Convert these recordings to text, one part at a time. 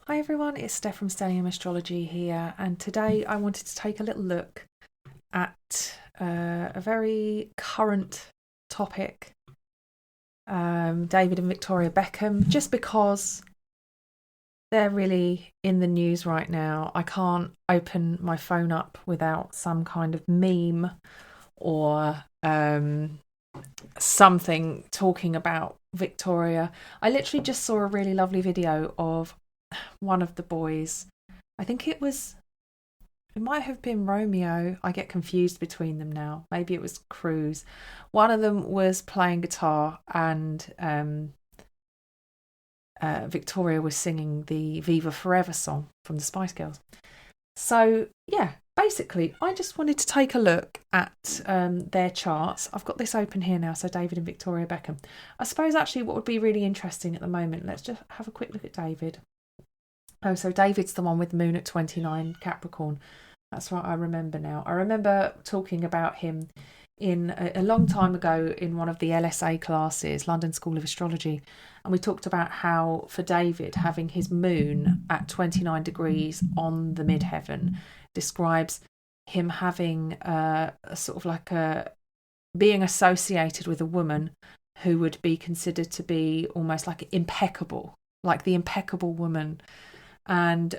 Hi everyone, it's Steph from Stellium Astrology here, and today I wanted to take a little look at a very current topic, David and Victoria Beckham, just because they're really in the news right now. I can't open my phone up without some kind of meme or something talking about Victoria. I literally just saw a really lovely video of one of the boys. I think it might have been Romeo. I get confused between them now. Maybe it was Cruz. One of them was playing guitar and Victoria was singing the Viva Forever song from the Spice Girls. So yeah, basically I just wanted to take a look at their charts. I've got this open here now, so David and Victoria Beckham. I suppose actually what would be really interesting at the moment, let's just have a quick look at David. Oh, so David's the one with the moon at 29 Capricorn. That's right, I remember now. I remember talking about him in a long time ago in one of the LSA classes, London School of Astrology. And we talked about how for David, having his moon at 29 degrees on the midheaven describes him having a sort of like being associated with a woman who would be considered to be almost like impeccable, like the impeccable woman. And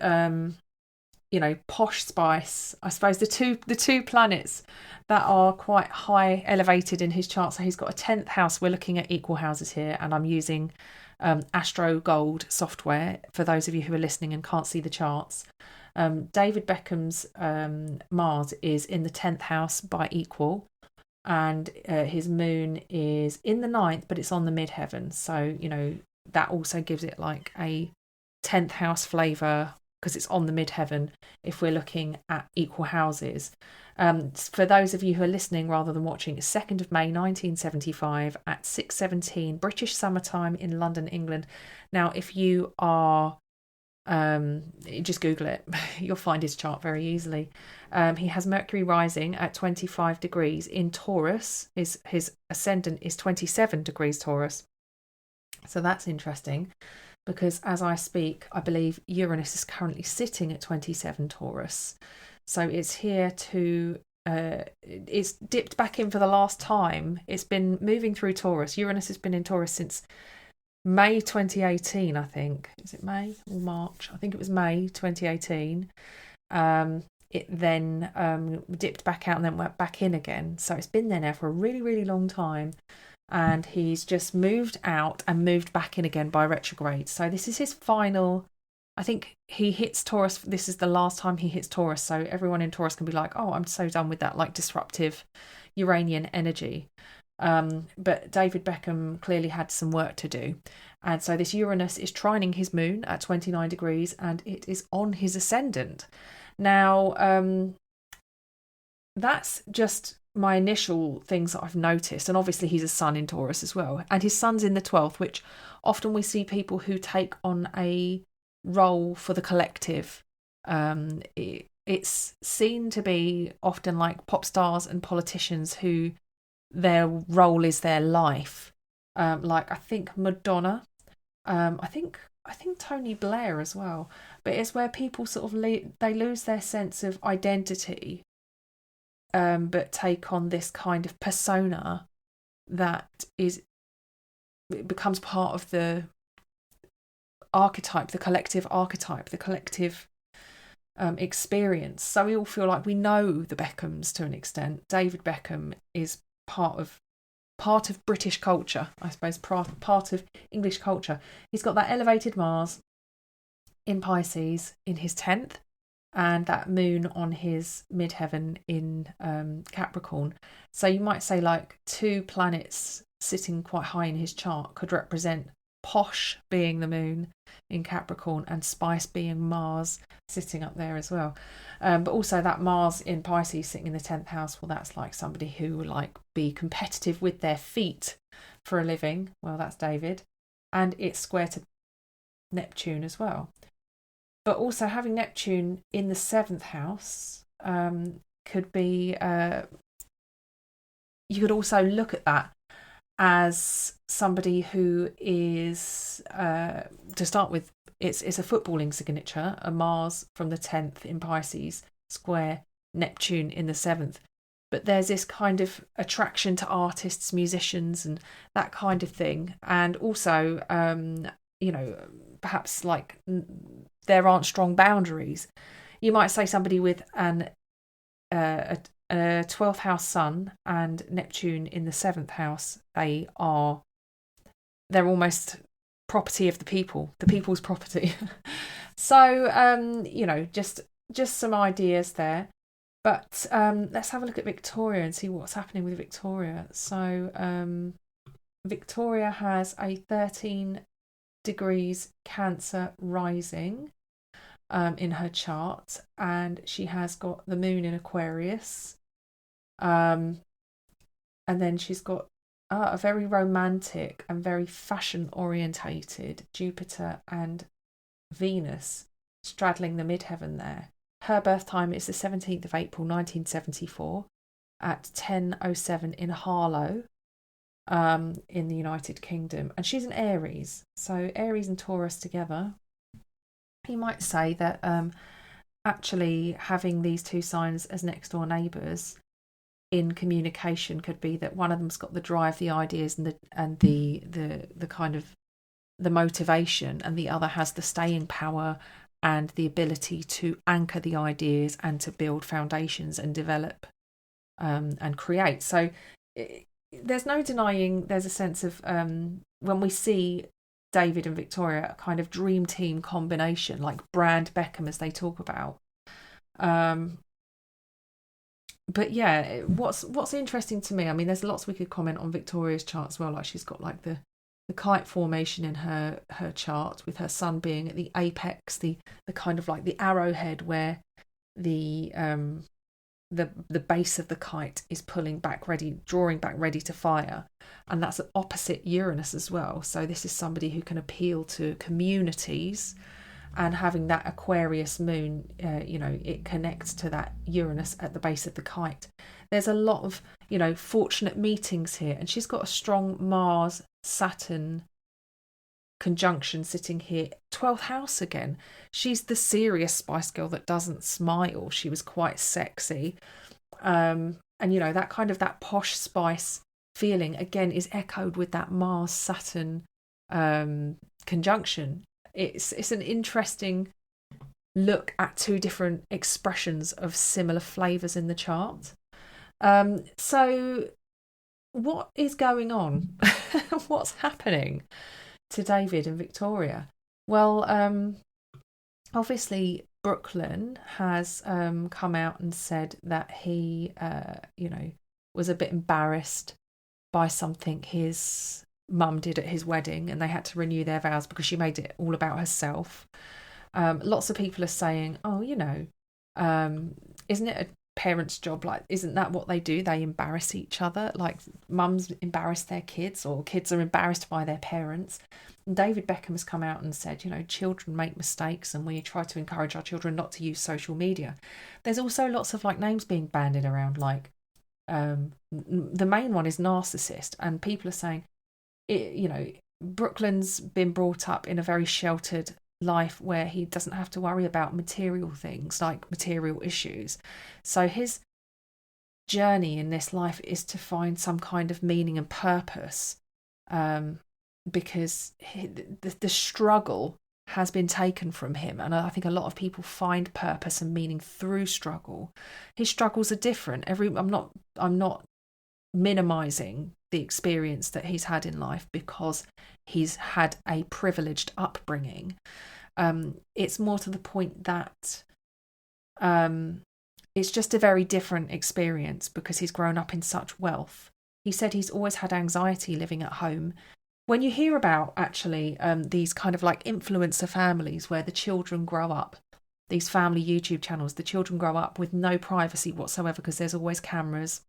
posh spice. I suppose the two planets that are quite high elevated in his chart. So he's got a 10th house. We're looking at equal houses here, and I'm using Astro Gold software for those of you who are listening and can't see the charts. David Beckham's Mars is in the 10th house by equal, and his moon is in the 9th, but it's on the midheaven. So that also gives it like a 10th house flavour because it's on the midheaven if we're looking at equal houses. For those of you who are listening rather than watching, it's 2nd of May 1975 at 6:17 British summertime in London, England. Now, if you are just Google it, you'll find his chart very easily. He has Mercury rising at 25 degrees in Taurus. His ascendant is 27 degrees Taurus. So that's interesting, because as I speak, I believe Uranus is currently sitting at 27 Taurus. So it's here to, it's dipped back in for the last time. It's been moving through Taurus. Uranus has been in Taurus since May 2018, I think. Is it May or March? I think it was May 2018. It then dipped back out and then went back in again. So it's been there now for a really, really long time. And he's just moved out and moved back in again by retrograde. So this is his final, I think he hits Taurus. This is the last time he hits Taurus. So everyone in Taurus can be like, oh, I'm so done with that, like disruptive Uranian energy. But David Beckham clearly had some work to do. And so this Uranus is trining his moon at 29 degrees and it is on his ascendant. Now, that's just my initial things that I've noticed. And obviously he's a sun in Taurus as well. And his sun's in the 12th, which often we see people who take on a role for the collective. It's seen to be often like pop stars and politicians who their role is their life. Like I think Madonna, I think Tony Blair as well. But it's where people sort of they lose their sense of identity, but take on this kind of persona that it becomes part of the archetype, the collective experience. So we all feel like we know the Beckhams to an extent. David Beckham is part of British culture, I suppose, part of English culture. He's got that elevated Mars in Pisces in his 10th, and that moon on his midheaven in Capricorn. So you might say like two planets sitting quite high in his chart could represent posh being the moon in Capricorn and spice being Mars sitting up there as well. But also that Mars in Pisces sitting in the 10th house, well, that's like somebody who will like be competitive with their feet for a living. Well, that's David. And it's square to Neptune as well. But also having Neptune in the 7th house could be, you could also look at that as somebody who is, to start with, it's a footballing signature, a Mars from the 10th in Pisces, square Neptune in the 7th. But there's this kind of attraction to artists, musicians, and that kind of thing. And also, perhaps like there aren't strong boundaries. You might say somebody with a 12th house sun and Neptune in the 7th house, they're almost property of the people's property. So, just some ideas there. But let's have a look at Victoria and see what's happening with Victoria. So Victoria has a 13 degrees Cancer rising in her chart, and she has got the moon in Aquarius. And then she's got a very romantic and very fashion orientated Jupiter and Venus straddling the midheaven there. Her birth time is the 17th of April 1974 at 10:07 in Harlow in the United Kingdom. And she's an Aries. So Aries and Taurus together. You might say that actually having these two signs as next door neighbours in communication could be that one of them's got the drive, the ideas, and the kind of the motivation, and the other has the staying power and the ability to anchor the ideas and to build foundations and develop and create. So there's no denying there's a sense of when we see David and Victoria, a kind of dream team combination, like brand Beckham as they talk about. But yeah, what's interesting to me, I mean, there's lots we could comment on Victoria's chart as well. Like she's got like the kite formation in her chart, with her sun being at the apex, the kind of like the arrowhead where the base of the kite is drawing back ready to fire, and that's opposite Uranus as well. So this is somebody who can appeal to communities, and having that Aquarius moon, it connects to that Uranus at the base of the kite. There's a lot of fortunate meetings here, and she's got a strong Mars Saturn conjunction sitting here, 12th house again. She's the serious Spice Girl that doesn't smile. She was quite sexy, and that kind of that posh spice feeling again is echoed with that Mars Saturn conjunction. It's an interesting look at two different expressions of similar flavours in the chart. So what is going on? What's happening to David and Victoria? Well, obviously Brooklyn has come out and said that he, was a bit embarrassed by something his mum did at his wedding, and they had to renew their vows because she made it all about herself. Lots of people are saying, isn't it a parent's job? Like, isn't that what they do? They embarrass each other. Like, mums embarrass their kids, or kids are embarrassed by their parents. And David Beckham has come out and said, children make mistakes, and we try to encourage our children not to use social media. There's also lots of names being bandied around, the main one is narcissist, and people are saying, Brooklyn's been brought up in a very sheltered life where he doesn't have to worry about material things, like material issues. So his journey in this life is to find some kind of meaning and purpose, because the struggle has been taken from him, and I think a lot of people find purpose and meaning through struggle. His struggles are different. I'm not minimizing the experience that he's had in life because he's had a privileged upbringing. It's more to the point that it's just a very different experience because he's grown up in such wealth. He said he's always had anxiety living at home. When you hear about actually these kind of influencer families where the children grow up, these family YouTube channels, the children grow up with no privacy whatsoever because there's always cameras,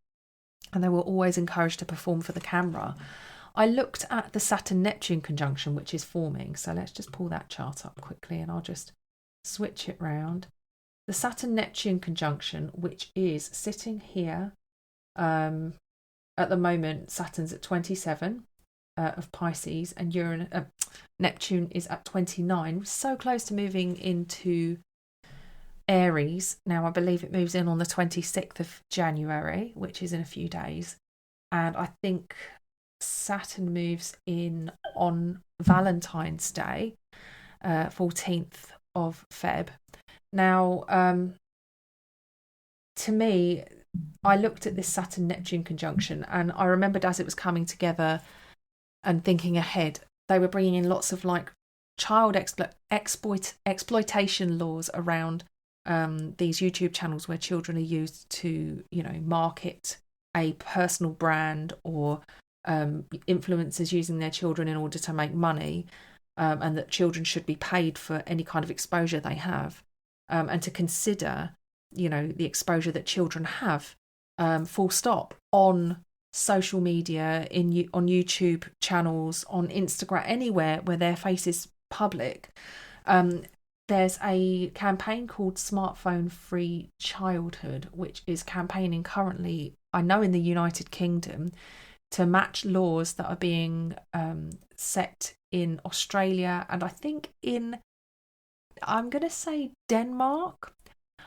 and they were always encouraged to perform for the camera. I looked at the Saturn-Neptune conjunction, which is forming. So let's just pull that chart up quickly and I'll just switch it round. The Saturn-Neptune conjunction, which is sitting here at at the moment, Saturn's at 27 of Pisces, and Neptune is at 29, so close to moving into Aries. Now, I believe it moves in on the 26th of January, which is in a few days. And I think Saturn moves in on Valentine's Day, 14th of Feb. Now, to me, I looked at this Saturn-Neptune conjunction, and I remembered as it was coming together and thinking ahead, they were bringing in lots of like child exploitation laws around these YouTube channels where children are used to, market a personal brand, or influencers using their children in order to make money, and that children should be paid for any kind of exposure they have, and to consider, the exposure that children have, full stop, on social media, on YouTube channels, on Instagram, anywhere where their face is public. There's a campaign called Smartphone Free Childhood, which is campaigning currently, I know, in the United Kingdom, to match laws that are being set in Australia, and I think I'm going to say Denmark.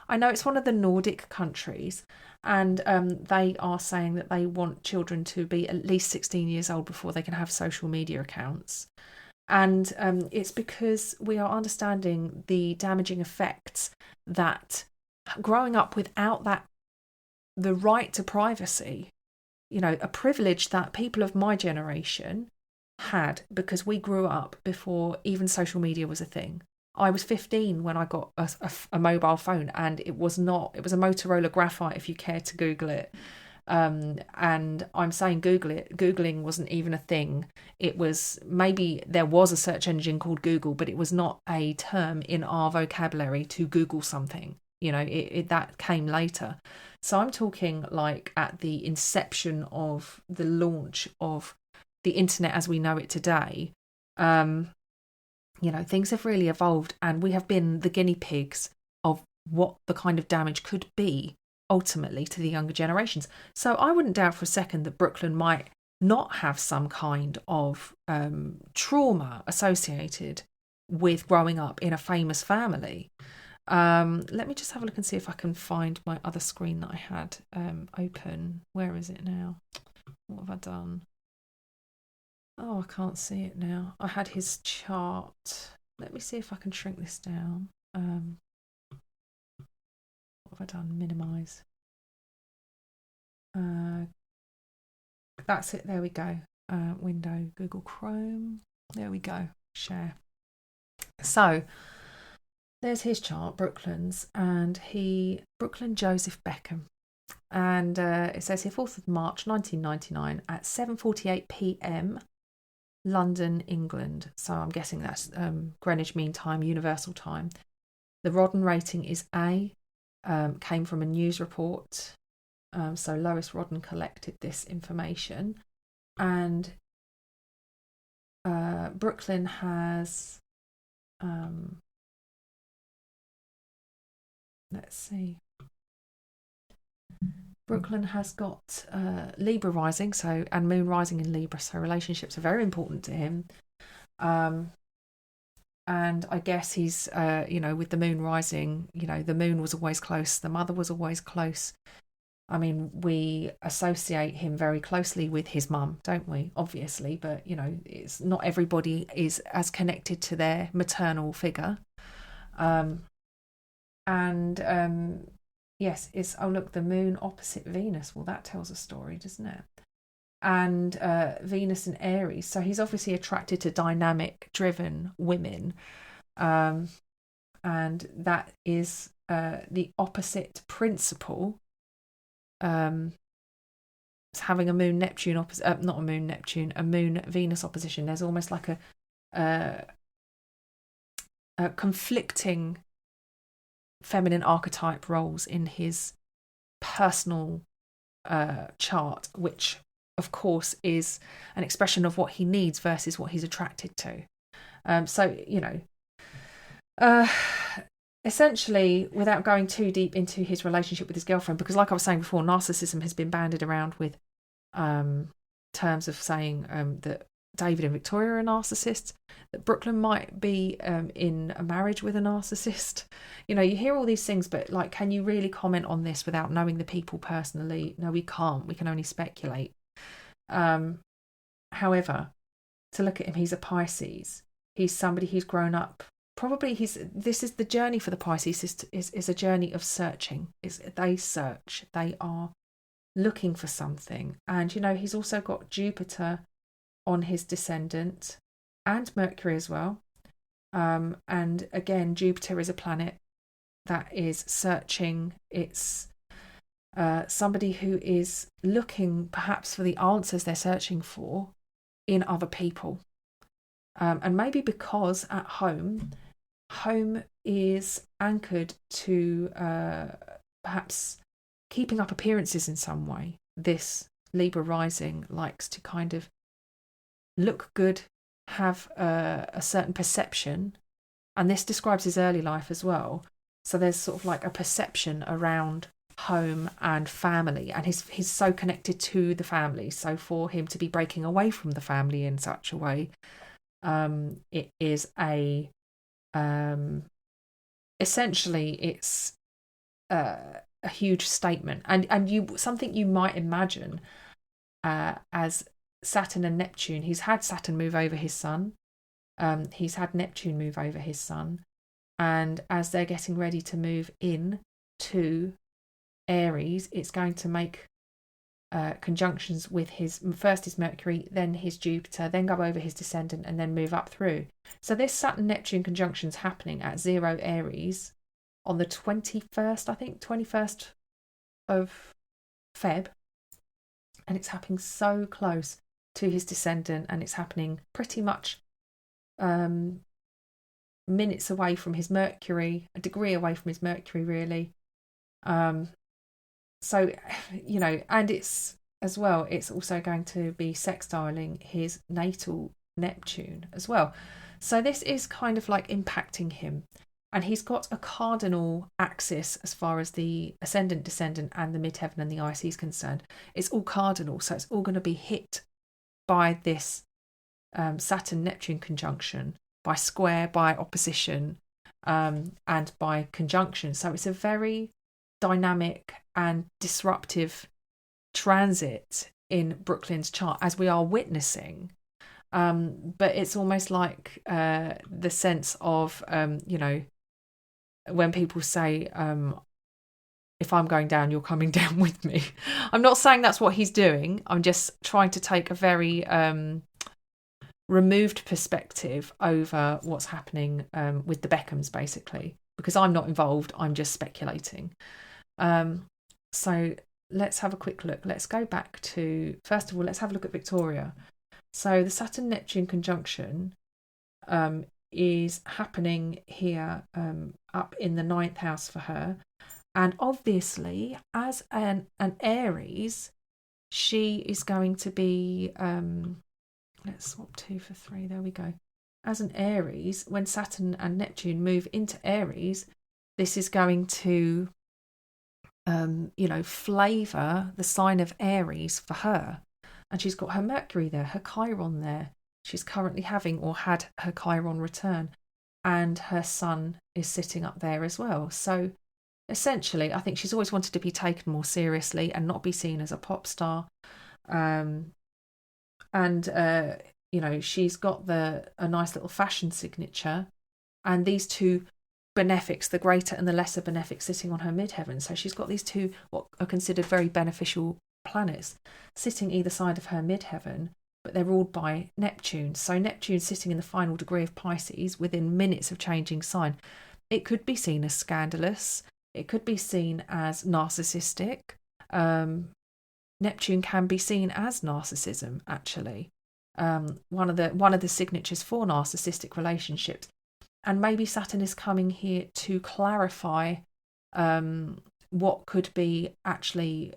I know it's one of the Nordic countries, and they are saying that they want children to be at least 16 years old before they can have social media accounts. And it's because we are understanding the damaging effects that growing up without the right to privacy, a privilege that people of my generation had, because we grew up before even social media was a thing. I was 15 when I got a mobile phone, and it was a Motorola Graphite, if you care to Google it. And I'm saying Googling wasn't even a thing. It was, maybe there was a search engine called Google, but it was not a term in our vocabulary to Google something. That came later. So I'm talking like at the inception of the launch of the internet as we know it today. Things have really evolved, and we have been the guinea pigs of what the kind of damage could be ultimately to the younger generations. So I wouldn't doubt for a second that Brooklyn might not have some kind of trauma associated with growing up in a famous family. Let me just have a look and see if I can find my other screen that I had open. Where is it now? What have I done? Oh, I can't see it now. I had his chart. Let me see if I can shrink this down. What have I done? Minimise. That's it. There we go. Window, Google Chrome. There we go. Share. So there's his chart, Brooklyn's, and Brooklyn Joseph Beckham. And it says here 4th of March 1999 at 7:48 p.m. London, England. So I'm guessing that's Greenwich Mean Time, Universal Time. The Rodden rating is A. Came from a news report. So Lois Rodden collected this information. And Brooklyn has... let's see. Brooklyn has got Libra rising, and moon rising in Libra, so relationships are very important to him. And I guess he's, with the moon rising, the moon was always close, the mother was always close. I mean, we associate him very closely with his mum, don't we? Obviously, but, it's not everybody is as connected to their maternal figure. Yes, look, the moon opposite Venus. Well, that tells a story, doesn't it? And Venus in Aries. So he's obviously attracted to dynamic, driven women. And that is the opposite principle. Having a moon Neptune opposite, not a moon Neptune, a moon Venus opposition. There's almost like a conflicting feminine archetype roles in his personal chart, which of course is an expression of what he needs versus what he's attracted to. Essentially, without going too deep into his relationship with his girlfriend, because like I was saying before, narcissism has been bandied around with terms of saying that David and Victoria are narcissists, that Brooklyn might be in a marriage with a narcissist. You hear all these things, but like, can you really comment on this without knowing the people personally? No, we can't. We can only speculate. However, to look at him, he's a Pisces. He's somebody who's grown up. Probably this is the journey for the Pisces is a journey of searching. They search. They are looking for something. And, he's also got Jupiter on his descendant and Mercury as well. And again, Jupiter is a planet that is searching. It's somebody who is looking perhaps for the answers they're searching for in other people. And maybe because at home is anchored to perhaps keeping up appearances in some way. This Libra rising likes to kind of look good, have a certain perception, and this describes his early life as well. So there's sort of like a perception around home and family, and he's so connected to the family. So for him to be breaking away from the family in such a way, it is a essentially it's a huge statement, and something you might imagine as Saturn and Neptune. He's had Saturn move over his sun. He's had Neptune move over his sun. And as they're getting ready to move in to Aries, it's going to make conjunctions with his Mercury, then his Jupiter, then go over his descendant, and then move up through. So this Saturn-Neptune conjunction's happening at 0 Aries on the 21st of Feb. And it's happening so close to his descendant, and it's happening pretty much minutes away from his Mercury, a degree away from his Mercury, really. So, and it's as well, it's also going to be sextiling his natal Neptune as well. So this is kind of like impacting him. And he's got a cardinal axis as far as the ascendant, descendant, and the midheaven and the IC is concerned. It's all cardinal, so it's all going to be hit by this Saturn-Neptune conjunction, by square, by opposition, and by conjunction. So it's a very dynamic and disruptive transit in Brooklyn's chart, as we are witnessing. But it's almost like the sense of, when people say, if I'm going down, you're coming down with me. I'm not saying that's what he's doing. I'm just trying to take a very removed perspective over what's happening with the Beckhams, basically, because I'm not involved. I'm just speculating. So let's have a quick look. Let's go back to, first of all, let's have a look at Victoria. So the Saturn-Neptune conjunction is happening here up in the 9th house for her. And obviously, as an Aries, she is going to be, let's swap 2 for 3, there we go. As an Aries, when Saturn and Neptune move into Aries, this is going to, flavour the sign of Aries for her. And she's got her Mercury there, her Chiron there. She's currently having or had her Chiron return, and her Sun is sitting up there as well. So essentially, I think she's always wanted to be taken more seriously and not be seen as a pop star. She's got a nice little fashion signature, and these two benefics, the greater and the lesser benefic, sitting on her midheaven. So she's got these two what are considered very beneficial planets sitting either side of her midheaven, but they're ruled by Neptune. So Neptune sitting in the final degree of Pisces within minutes of changing sign. It could be seen as scandalous. It could be seen as narcissistic. Neptune can be seen as narcissism, actually. One of the signatures for narcissistic relationships. And maybe Saturn is coming here to clarify what could be actually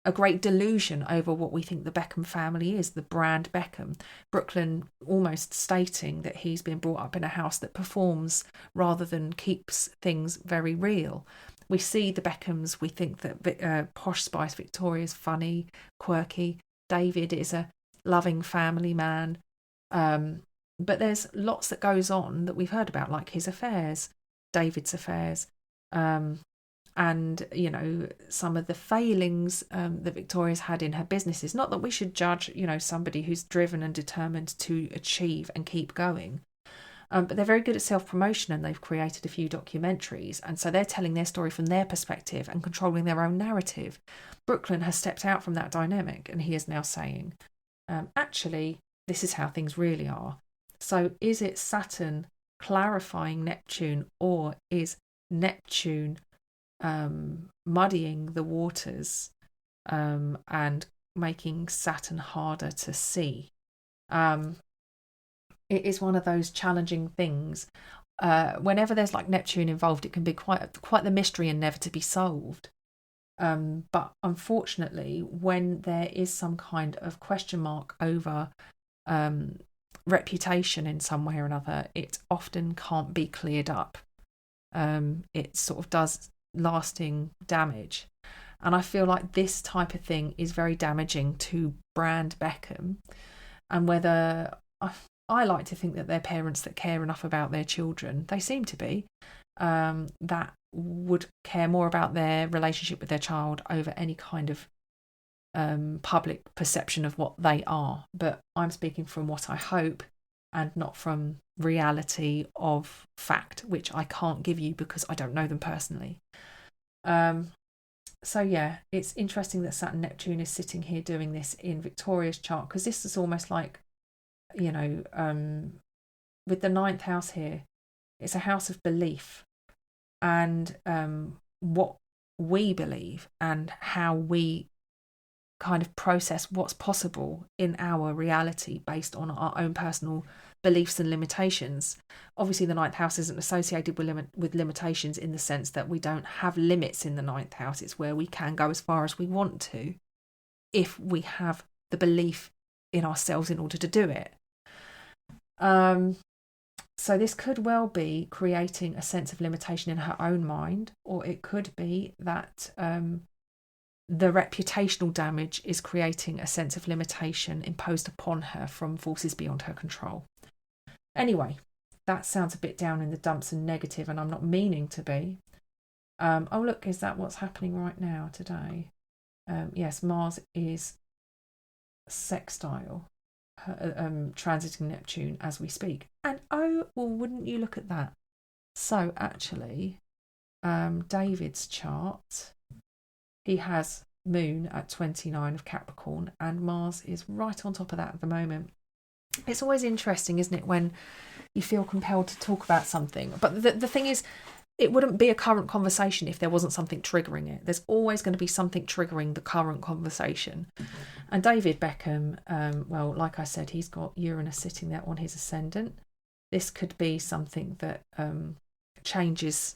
a great delusion over what we think the Beckham family is, the brand Beckham. Brooklyn almost stating that he's been brought up in a house that performs rather than keeps things very real. We see the Beckhams, we think that Posh Spice Victoria's funny, quirky. David is a loving family man. But there's lots that goes on that we've heard about, like his affairs, David's affairs, and, you know, some of the failings that Victoria's had in her businesses. Not that we should judge, you know, somebody who's driven and determined to achieve and keep going. But they're very good at self-promotion, and they've created a few documentaries. And so they're telling their story from their perspective and controlling their own narrative. Brooklyn has stepped out from that dynamic, and he is now saying, actually, this is how things really are. So is it Saturn clarifying Neptune, or is Neptune muddying the waters and making Saturn harder to see? It is one of those challenging things. Whenever there's like Neptune involved, it can be quite the mystery and never to be solved. But unfortunately, when there is some kind of question mark over reputation in some way or another, it often can't be cleared up. It sort of does lasting damage. And I feel like this type of thing is very damaging to brand Beckham. And whether I like to think that they're parents that care enough about their children, they seem to be, that would care more about their relationship with their child over any kind of public perception of what they are. But I'm speaking from what I hope and not from reality of fact, which I can't give you because I don't know them personally. So yeah, it's interesting that Saturn Neptune is sitting here doing this in Victoria's chart, because this is almost like, you know, with the 9th house here, it's a house of belief, and what we believe and how we kind of process what's possible in our reality based on our own personal beliefs and limitations. Obviously, the 9th house isn't associated with limitations in the sense that we don't have limits in the 9th house. It's where we can go as far as we want to if we have the belief in ourselves in order to do it. So this could well be creating a sense of limitation in her own mind, or it could be that the reputational damage is creating a sense of limitation imposed upon her from forces beyond her control. Anyway, that sounds a bit down in the dumps and negative, and I'm not meaning to be. Oh look, is that what's happening right now today? Yes, Mars is sextile, transiting Neptune as we speak. And oh, well, wouldn't you look at that? So actually, David's chart, he has Moon at 29 of Capricorn, and Mars is right on top of that at the moment. It's always interesting, isn't it, when you feel compelled to talk about something. But the thing is, it wouldn't be a current conversation if there wasn't something triggering it. There's always going to be something triggering the current conversation. And David Beckham, well, like I said, he's got Uranus sitting there on his ascendant. This could be something that changes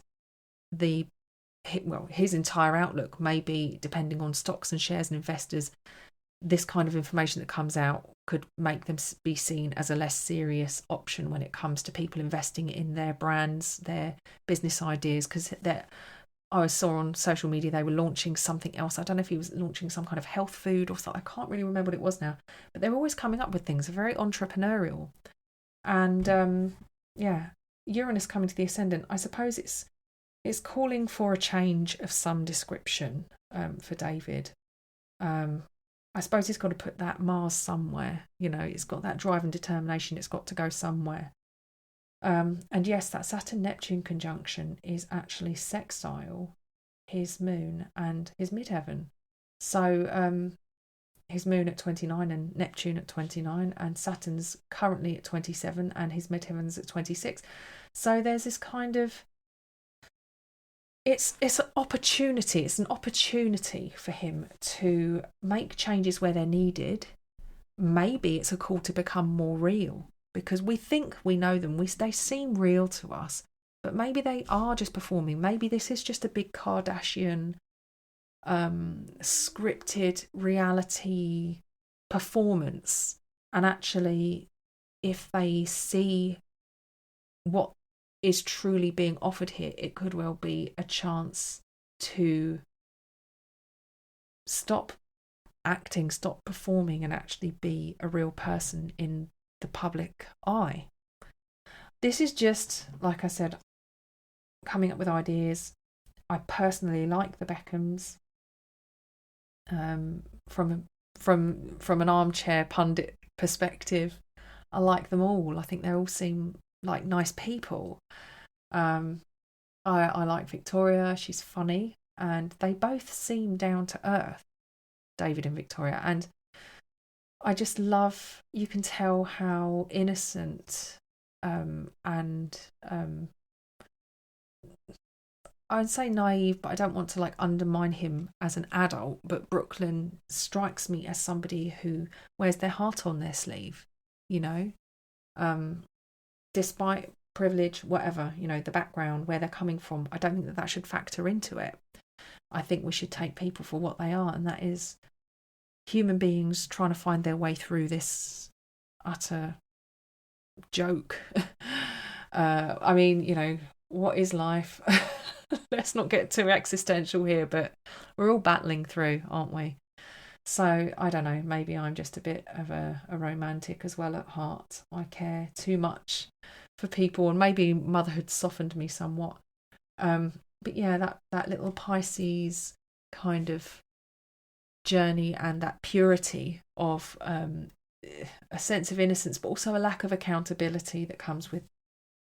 his entire outlook. Maybe, depending on stocks and shares and investors, this kind of information that comes out could make them be seen as a less serious option when it comes to people investing in their brands, their business ideas, because I saw on social media they were launching something else. I don't know if he was launching some kind of health food or something. I can't really remember what it was now. But they're always coming up with things. They're very entrepreneurial. And Uranus coming to the ascendant, I suppose it's calling for a change of some description for David. I suppose he's got to put that Mars somewhere. You know, it's got that drive and determination. It's got to go somewhere. And yes, that Saturn-Neptune conjunction is actually sextile his moon and his midheaven. So his moon at 29 and Neptune at 29, and Saturn's currently at 27 and his midheaven's at 26. So there's this kind of... It's an opportunity. It's an opportunity for him to make changes where they're needed. Maybe it's a call to become more real, because we think we know them. They seem real to us, but maybe they are just performing. Maybe this is just a big Kardashian scripted reality performance. And actually, if they see what is truly being offered here, it could well be a chance to stop acting, stop performing, and actually be a real person in the public eye. This is just, like I said, coming up with ideas. I personally like the Beckhams. From an armchair pundit perspective, I like them all. I think they all seem like nice people. I like Victoria. She's funny, and they both seem down to earth, David and Victoria. And I just love, you can tell how innocent and I'd say naive, but I don't want to like undermine him as an adult. But Brooklyn strikes me as somebody who wears their heart on their sleeve, you know, despite privilege, whatever, you know, the background, where they're coming from. I don't think that should factor into it. I think we should take people for what they are, and that is human beings trying to find their way through this utter joke. I mean, you know, what is life? Let's not get too existential here, but we're all battling through, aren't we? So I don't know, maybe I'm just a bit of a romantic as well at heart. I care too much for people, and maybe motherhood softened me somewhat. But yeah, that little Pisces kind of journey and that purity of a sense of innocence, but also a lack of accountability that comes with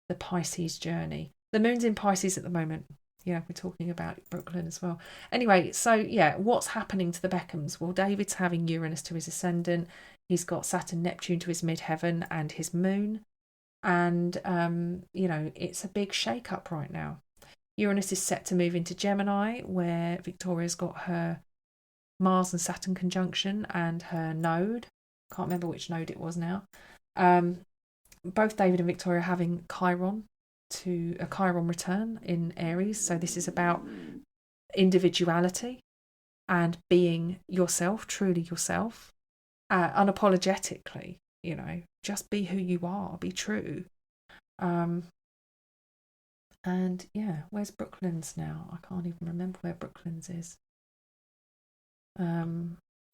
the Pisces journey. The moon's in Pisces at the moment. Yeah, we're talking about Brooklyn as well. Anyway, so yeah, what's happening to the Beckhams? Well, David's having Uranus to his ascendant. He's got Saturn, Neptune to his midheaven and his moon. And, you know, it's a big shake-up right now. Uranus is set to move into Gemini, where Victoria's got her Mars and Saturn conjunction and her node. Can't remember which node it was now. Both David and Victoria having Chiron return in Aries. So this is about individuality and being yourself, truly yourself, unapologetically, you know, just be who you are, be true. And yeah, where's Brooklyn's now? I can't even remember where Brooklyn's is.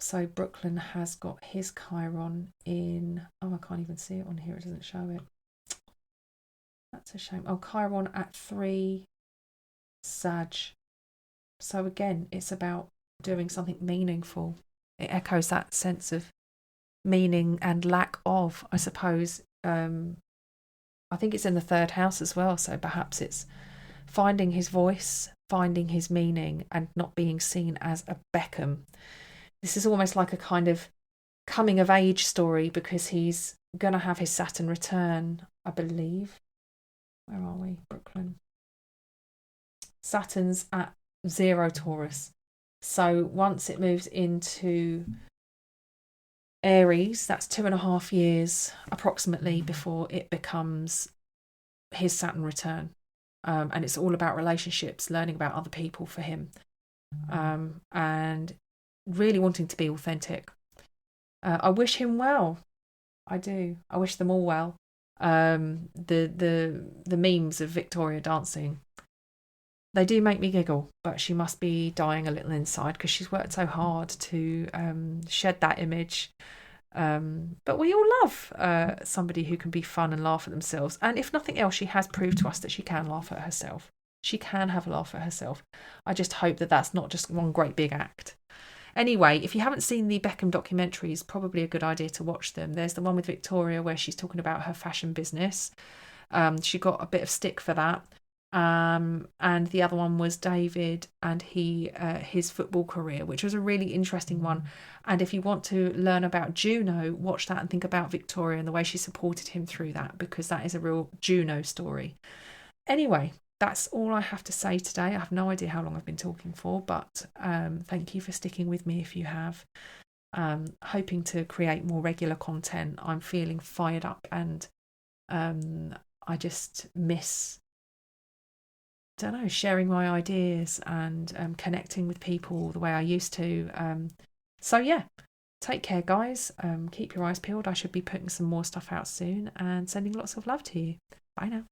So Brooklyn has got his Chiron in, I can't even see it on here, it doesn't show it. That's a shame. Oh, Chiron at 3 Sag. So again, it's about doing something meaningful. It echoes that sense of meaning and lack of, I suppose. I think it's in the 3rd house as well. So perhaps it's finding his voice, finding his meaning, and not being seen as a Beckham. This is almost like a kind of coming of age story, because he's going to have his Saturn return, I believe. Where are we? Brooklyn. Saturn's at 0 Taurus. So once it moves into Aries, that's 2.5 years approximately before it becomes his Saturn return. And it's all about relationships, learning about other people for him, and really wanting to be authentic. I wish him well. I do. I wish them all well. The memes of Victoria dancing, they do make me giggle, but she must be dying a little inside because she's worked so hard to shed that image. But we all love somebody who can be fun and laugh at themselves. And if nothing else, she has proved to us that she can laugh at herself. She can have a laugh at herself. I just hope that that's not just one great big act. Anyway, if you haven't seen the Beckham documentaries, probably a good idea to watch them. There's the one with Victoria where she's talking about her fashion business. She got a bit of stick for that. And the other one was David and his football career, which was a really interesting one. And if you want to learn about Juno, watch that and think about Victoria and the way she supported him through that, because that is a real Juno story. Anyway, that's all I have to say today. I have no idea how long I've been talking for, but thank you for sticking with me if you have. Hoping to create more regular content. I'm feeling fired up, and I just miss, sharing my ideas and connecting with people the way I used to. So yeah, take care, guys. Keep your eyes peeled. I should be putting some more stuff out soon and sending lots of love to you. Bye now.